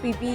PP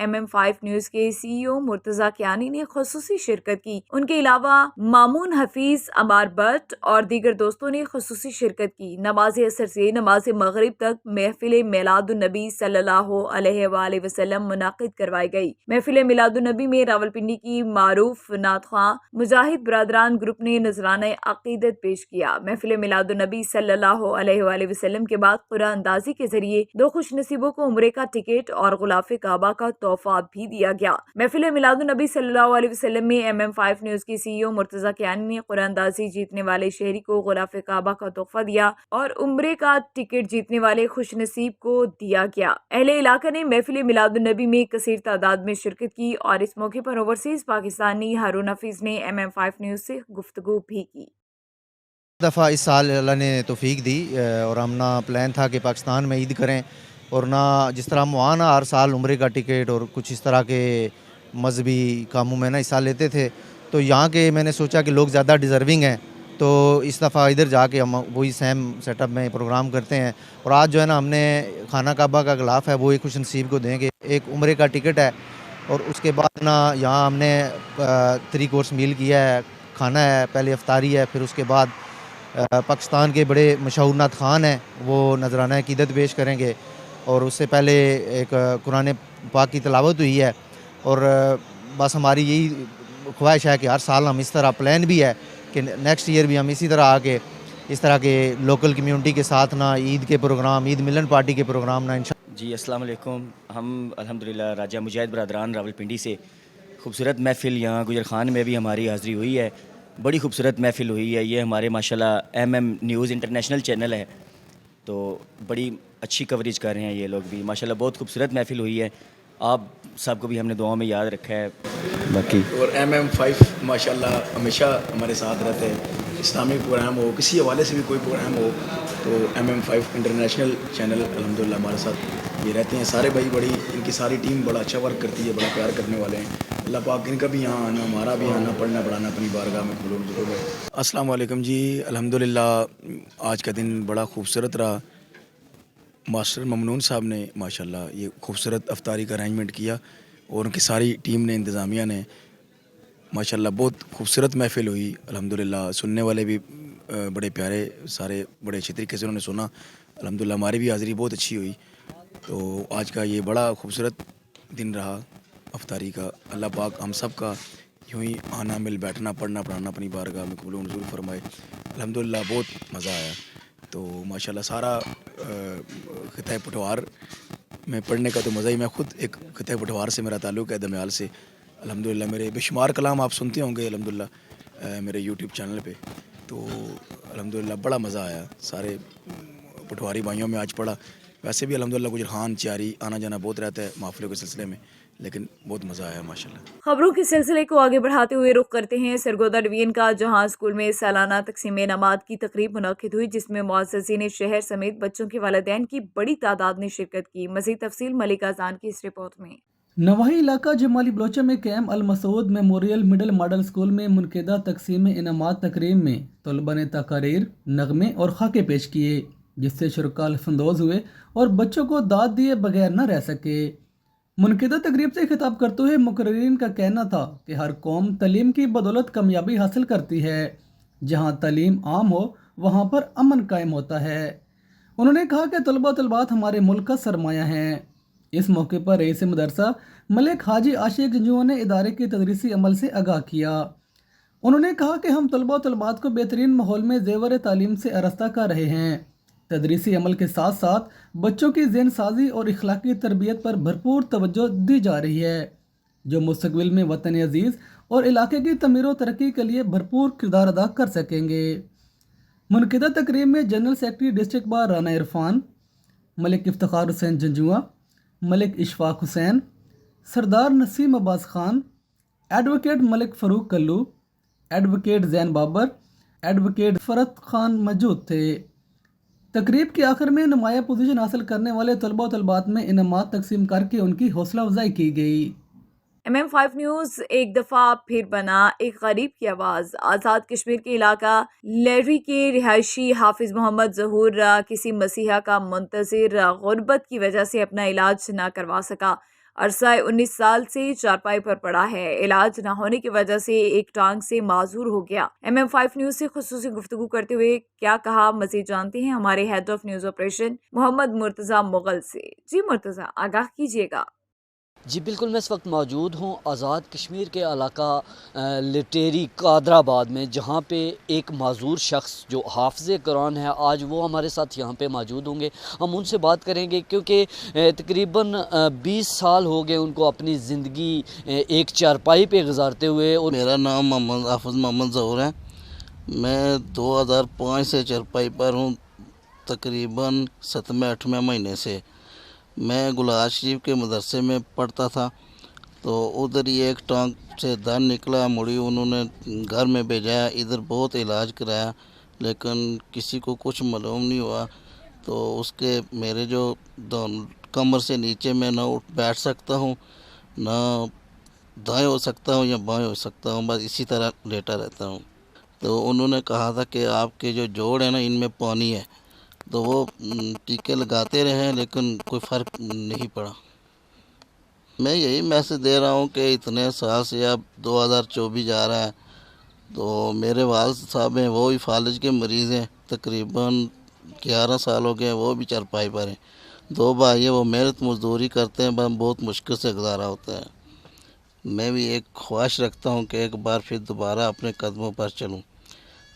MM5 news کے CEO Murtaza Kayani نے خصوصی شرکت کی۔ ان کے علاوہ مامون حفیظ، عمار بٹ اور دیگر دوستوں نے خصوصی شرکت کی۔ نماز عصر سے نماز مغرب تک محفل میلاد النبی صلی اللہ علیہ وآلہ وسلم منعقد کروائی گئی۔ محفل میلاد النبی میں راولپنڈی کی معروف نعت خواں مجاہد برادران گروپ نے نذرانہ عقیدت پیش کیا۔ محفل میلاد النبی صلی اللہ علیہ وآلہ وسلم کے بعد قرآن اندازی کے ذریعے 2 خوش نصیبوں کو عمرے کا ٹکٹ اور غلاف کعبہ کا تحفہ بھی دیا گیا۔ محفل میلاد النبی صلی اللہ علیہ وسلم میں MM5 نیوز کی CEO مرتضی کیانی نے قرآن اندازی جیتنے والے شہری کو غلاف کعبہ کا تحفہ دیا اور عمرے کا ٹکٹ جیتنے والے خوش نصیب کو دیا گیا۔ اہل علاقہ نے محفل میلاد النبی میں کثیر تعداد میں شرکت کی اور اس موقع پر اوورسیز پاکستانی ہارون حفیظ نے MM5 نیوز سے گفتگو بھی کی۔ دفعہ اس سال اللہ نے توفیق دی اور ہم نہ پلان تھا کہ پاکستان میں عید کریں اور نہ جس طرح ہم وہاں ہر سال عمرے کا ٹکٹ اور کچھ اس طرح کے مذہبی کاموں میں حصہ لیتے تھے، تو یہاں کے میں نے سوچا کہ لوگ زیادہ ڈیزرونگ ہیں، تو اس دفعہ ادھر جا کے ہم وہی سیم سیٹ اپ میں پروگرام کرتے ہیں۔ اور آج جو ہے نا ہم نے خانہ کعبہ کا غلاف ہے وہ ایک خوش نصیب کو دیں گے، ایک عمرے کا ٹکٹ ہے، اور اس کے بعد نا یہاں ہم نے 3 کورس میل کیا ہے، کھانا ہے، پہلے افطاری ہے، پھر اس کے بعد پاکستان کے بڑے مشہور نعت خوان ہیں وہ نذرانہ عقیدت پیش کریں گے، اور اس سے پہلے ایک قرآن پاک کی تلاوت ہوئی ہے۔ اور بس ہماری یہی خواہش ہے کہ ہر سال ہم اس طرح پلان بھی ہے کہ نیکسٹ ایئر بھی ہم اسی طرح آ کے اس طرح کے لوکل کمیونٹی کے ساتھ نا عید کے پروگرام، عید ملن پارٹی کے پروگرام نا جی السلام علیکم۔ ہم الحمدللہ راجہ مجاہد برادران راولپنڈی سے خوبصورت محفل یہاں گجر خان میں بھی ہماری حاضری ہوئی ہے، بڑی خوبصورت محفل ہوئی ہے۔ یہ ہمارے ماشاءاللہ MM نیوز انٹرنیشنل چینل ہے، تو بڑی اچھی کوریج کر رہے ہیں یہ لوگ بھی ماشاءاللہ، بہت خوبصورت محفل ہوئی ہے۔ آپ سب کو بھی ہم نے دعاؤں میں یاد رکھا ہے باقی۔ اور MM5 ماشاءاللہ ہمیشہ ہمارے ساتھ رہتے ہیں، اسلامک پروگرام ہو، کسی حوالے سے بھی کوئی پروگرام ہو تو MM5 انٹرنیشنل چینل الحمدللہ ہمارے ساتھ یہ رہتے ہیں۔ سارے بھائی بڑی ان کی ساری ٹیم بڑا اچھا ورک کرتی ہے، بڑا پیار کرنے والے ہیں۔ اللہ پاک ان کا بھی یہاں آنا، ہمارا بھی آنا، پڑھنا پڑھانا اپنی بارگاہ میں قبول ضرور ہے۔ السلام علیکم جی، الحمدللہ آج کا دن بڑا خوبصورت رہا۔ ماسٹر ممنون صاحب نے ماشاءاللہ یہ خوبصورت افطاری کا ارینجمنٹ کیا، اور ان کی ساری ٹیم نے، انتظامیہ نے ماشاءاللہ بہت خوبصورت محفل ہوئی الحمدللہ۔ سننے والے بھی بڑے پیارے، سارے بڑے اچھے طریقے سے انہوں نے سنا الحمدللہ۔ ہماری بھی حاضری بہت اچھی ہوئی، تو آج کا یہ بڑا خوبصورت دن رہا افطاری کا۔ اللہ پاک ہم سب کا یوں ہی آنا، مل بیٹھنا، پڑھنا پڑھانا اپنی بارگاہ میں قبول منظور فرمائے۔ الحمدللہ بہت مزہ آیا، تو ماشاءاللہ سارا خطہ پٹوار میں پڑھنے کا تو مزہ ہی، میں خود ایک خطہ پٹوار سے میرا تعلق ہے، دمیال سے۔ الحمدللہ میرے بے شمار کلام آپ سنتے ہوں گے الحمدللہ میرے YouTube چینل پہ، تو الحمدللہ بڑا مزہ آیا۔ سارے پٹواری بھائیوں میں آج پڑھا، ویسے بھی الحمدللہ گجر خان چیاری آنا جانا بہت رہتا ہے محفلوں کے سلسلے میں، لیکن بہت مزہ آیا ماشاءاللہ۔ خبروں کے سلسلے کو آگے بڑھاتے ہوئے رخ کرتے ہیں سرگودا ڈویژن کا، جہاں اسکول میں سالانہ تقسیم انعامات کی تقریب منعقد ہوئی، جس میں معززین شہر سمیت بچوں کے والدین کی بڑی تعداد نے شرکت کی۔ مزید تفصیل ملک اذان کی اس رپورٹ میں۔ نواحی علاقہ جمالی بلوچہ میں camp Almasood memorial middle model school میں منعقدہ تقسیم انعامات تقریب میں طلباء نے تقاریر، نغمے اور خاکے پیش کیے، جس سے شرکاء لطف اندوز ہوئے اور بچوں کو داد دیے بغیر نہ رہ سکے۔ منعقدہ تقریب سے خطاب کرتے ہوئے مقررین کا کہنا تھا کہ ہر قوم تعلیم کی بدولت کامیابی حاصل کرتی ہے، جہاں تعلیم عام ہو وہاں پر امن قائم ہوتا ہے۔ انہوں نے کہا کہ طلباء طلبات ہمارے ملک کا سرمایہ ہیں۔ اس موقع پر رئیس مدرسہ ملک حاجی عاشق جنجوع نے ادارے کے تدریسی عمل سے آگاہ کیا۔ انہوں نے کہا کہ ہم طلباء طلبات کو بہترین ماحول میں زیور تعلیم سے آراستہ کر رہے ہیں۔ تدریسی عمل کے ساتھ ساتھ بچوں کی ذہن سازی اور اخلاقی تربیت پر بھرپور توجہ دی جا رہی ہے، جو مستقبل میں وطن عزیز اور علاقے کی تعمیر و ترقی کے لیے بھرپور کردار ادا کر سکیں گے۔ منعقدہ تقریب میں general secretary district bar Rana Irfan, Malik Iftikhar Hussain Janjua, Malik Ishfaq Hussain, Sardar Naseem Abbas Khan, advocate Malik Farooq Kallu, advocate Zain Babar, advocate Farat Khan موجود تھے۔ تقریب کے آخر میں نمایاں پوزیشن حاصل کرنے والے طلباء و طلبات میں انعامات تقسیم کر کے ان کی حوصلہ افزائی کی گئی۔ MM5 نیوز ایک دفعہ پھر بنا ایک غریب کی آواز۔ آزاد کشمیر کے علاقہ لیری کے رہائشی حافظ محمد ظہور کسی مسیحا کا منتظر غربت کی وجہ سے اپنا علاج نہ کروا سکا۔ عرصہ 19 سال سے چارپائی پر پڑا ہے۔ علاج نہ ہونے کی وجہ سے ایک ٹانگ سے معذور ہو گیا۔ MM5 نیوز سے خصوصی گفتگو کرتے ہوئے کیا کہا، مزید جانتے ہیں ہمارے ہیڈ آف نیوز آپریشن محمد مرتضی مغل سے۔ جی مرتضی، آگاہ کیجیے گا۔ جی بالکل، میں اس وقت موجود ہوں آزاد کشمیر کے علاقہ لٹیری قادر آباد میں، جہاں پہ ایک معذور شخص جو حافظ قرآن ہے، آج وہ ہمارے ساتھ یہاں پہ موجود ہوں گے۔ ہم ان سے بات کریں گے کیونکہ تقریباً 20 سال ہو گئے ان کو اپنی زندگی ایک چارپائی پہ گزارتے ہوئے۔ اور میرا نام حافظ محمد ظہور ہے۔ میں 2005 سے چارپائی پر ہوں، تقریباً 7ویں-8ویں مہینے سے۔ میں گلہار شریف کے مدرسے میں پڑھتا تھا، تو ادھر ہی ایک ٹانگ سے دم نکلا، مڑی انہوں نے گھر میں بھیجایا، ادھر بہت علاج کرایا لیکن کسی کو کچھ معلوم نہیں ہوا۔ تو اس کے میرے جو کمر سے نیچے میں نہ بیٹھ سکتا ہوں، نہ دائیں ہو سکتا ہوں یا بائیں ہو سکتا ہوں، بس اسی طرح لیٹا رہتا ہوں۔ تو انہوں نے کہا تھا کہ آپ کے جو جوڑ ہیں نا، ان میں پانی ہے، تو وہ ٹیکے لگاتے رہے لیکن کوئی فرق نہیں پڑا۔ میں یہی میسج دے رہا ہوں کہ اتنے سال سے اب 2024 جا رہا ہے، تو میرے والد صاحب ہیں، وہ بھی فالج کے مریض ہیں، تقریباً 11 سال ہو گئے، وہ بھی چارپائی پر ہیں۔ 2 بھائی ہیں، وہ محنت مزدوری کرتے ہیں، بہت مشکل سے گزارا ہوتا ہے۔ میں بھی ایک خواہش رکھتا ہوں کہ ایک بار پھر دوبارہ اپنے قدموں پر چلوں،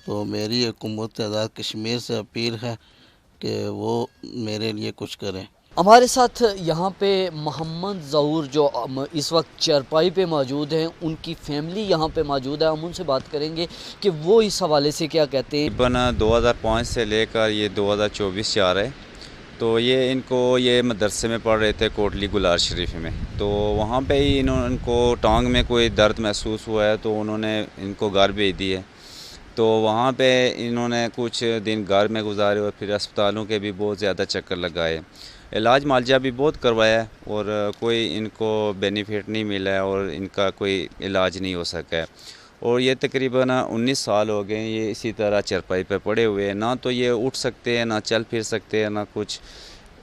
تو میری حکومت آزاد کشمیر سے اپیل ہے کہ وہ میرے لیے کچھ کریں۔ ہمارے ساتھ یہاں پہ محمد ظہور جو اس وقت چارپائی پہ موجود ہیں، ان کی فیملی یہاں پہ موجود ہے۔ ہم ان سے بات کریں گے کہ وہ اس حوالے سے کیا کہتے ہیں۔ 2005 سے لے کر یہ 2024 سے آ رہے، تو یہ ان کو یہ مدرسے میں پڑھ رہے تھے کوٹلی گلہار شریف میں، تو وہاں پہ ہی ان کو ٹانگ میں کوئی درد محسوس ہوا ہے، تو انہوں نے ان کو گھر بھیج دیے۔ تو وہاں پہ انہوں نے کچھ دن گھر میں گزارے اور پھر اسپتالوں کے بھی بہت زیادہ چکر لگائے، علاج معالجہ بھی بہت کروایا اور کوئی ان کو بینیفٹ نہیں ملا ہے اور ان کا کوئی علاج نہیں ہو سکا ہے۔ اور یہ تقریباً 19 سال ہو گئے یہ اسی طرح چارپائی پہ پڑے ہوئے ہیں، نہ تو یہ اٹھ سکتے ہیں، نہ چل پھر سکتے ہیں، نہ کچھ،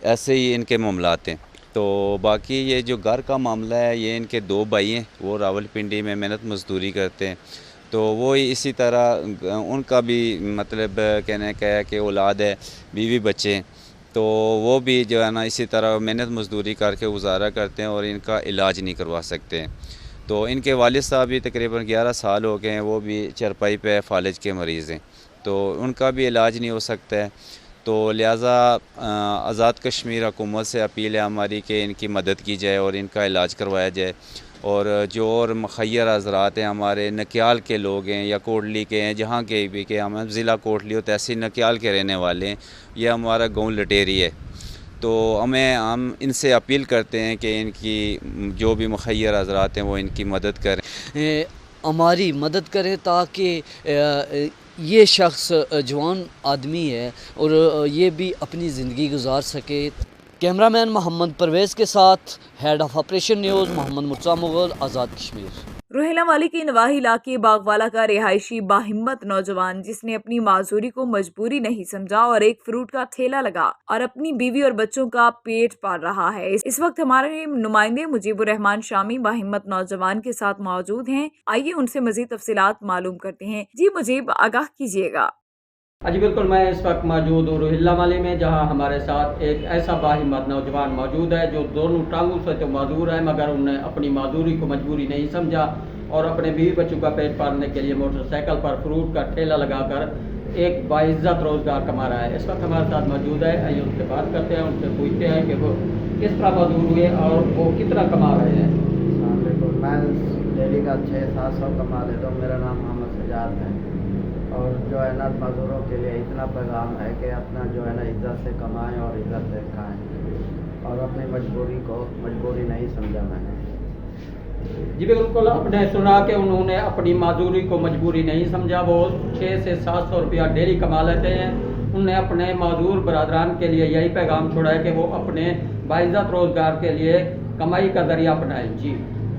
ایسے ہی ان کے معاملات ہیں۔ تو باقی یہ جو گھر کا معاملہ ہے، یہ ان کے 2 بھائی ہیں، وہ راولپنڈی میں محنت مزدوری کرتے ہیں، تو وہ اسی طرح ان کا بھی مطلب کہنے کا ہے کہ اولاد ہے، بیوی بچے ہیں، تو وہ بھی جو ہے نا اسی طرح محنت مزدوری کر کے گزارا کرتے ہیں اور ان کا علاج نہیں کروا سکتے ہیں۔ تو ان کے والد صاحب بھی تقریباً 11 سال ہو گئے ہیں، وہ بھی چارپائی پہ فالج کے مریض ہیں، تو ان کا بھی علاج نہیں ہو سکتا ہے۔ تو لہٰذا آزاد کشمیر حکومت سے اپیل ہے ہماری کہ ان کی مدد کی جائے اور ان کا علاج کروایا جائے، اور جو اور مخیر حضرات ہیں، ہمارے نکیال کے لوگ ہیں یا کوٹلی کے ہیں، جہاں کے بھی کہ ہم ضلع کوٹلی اور تحصیل نکیال کے رہنے والے ہیں، یہ ہمارا گاؤں لٹیری ہے، تو ہم ان سے اپیل کرتے ہیں کہ ان کی جو بھی مخیر حضرات ہیں وہ ان کی مدد کریں، ہماری مدد کریں تاکہ یہ شخص جوان آدمی ہے اور یہ بھی اپنی زندگی گزار سکے۔ کیمرہ مین محمد پرویز کے ساتھ ہیڈ آف آپریشن نیوز محمد مرتضی مغل، آزاد کشمیر۔ روہیلا والی کے نواحی علاقے باغوالا کا رہائشی باہمت نوجوان، جس نے اپنی معذوری کو مجبوری نہیں سمجھا اور ایک فروٹ کا ٹھیلا لگا اور اپنی بیوی اور بچوں کا پیٹ پال رہا ہے۔ اس وقت ہمارے نمائندے مجیب الرحمان شامی باہمت نوجوان کے ساتھ موجود ہیں، آئیے ان سے مزید تفصیلات معلوم کرتے ہیں۔ جی مجیب، آگاہ کیجیے گا۔ جی بالکل، میں اس وقت موجود ہوں روہیلا والی میں، جہاں ہمارے ساتھ ایک ایسا باہمت نوجوان موجود ہے جو دونوں ٹانگوں سے تو معذور ہے، مگر انہوں نے اپنی معذوری کو مجبوری نہیں سمجھا اور اپنے بیوی بچوں کا پیٹ پالنے کے لیے موٹر سائیکل پر فروٹ کا ٹھیلا لگا کر ایک باعزت روزگار کما رہا ہے۔ اس وقت ہمارے ساتھ موجود ہے، آئیے ان سے بات کرتے ہیں، ان سے پوچھتے ہیں کہ وہ کس طرح معذور ہوئے اور وہ کتنا کما رہے ہیں۔ السلام علیکم، میں ڈیلی کا 600-700 کما لیتا ہوں۔ میرا نام محمد سجاد ہے، اور جو ہے نا معذوروں کے لیے اتنا پیغام ہے کہ اپنا جو ہے نا عزت سے کمائیں اور عزت سے کھائیں، اور اپنی مجبوری کو مجبوری نہیں سمجھا میں نے۔ جی بالکل، آپ نے سنا کہ انہوں نے اپنی معذوری کو مجبوری نہیں سمجھا، وہ 600 سے 700 روپیہ ڈیلی کما لیتے ہیں۔ انہوں نے اپنے معذور برادران کے لیے یہی پیغام چھوڑا ہے کہ وہ اپنے باعزت روزگار کے لیے کمائی کا ذریعہ اپنائیں۔ جی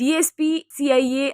DSP CIA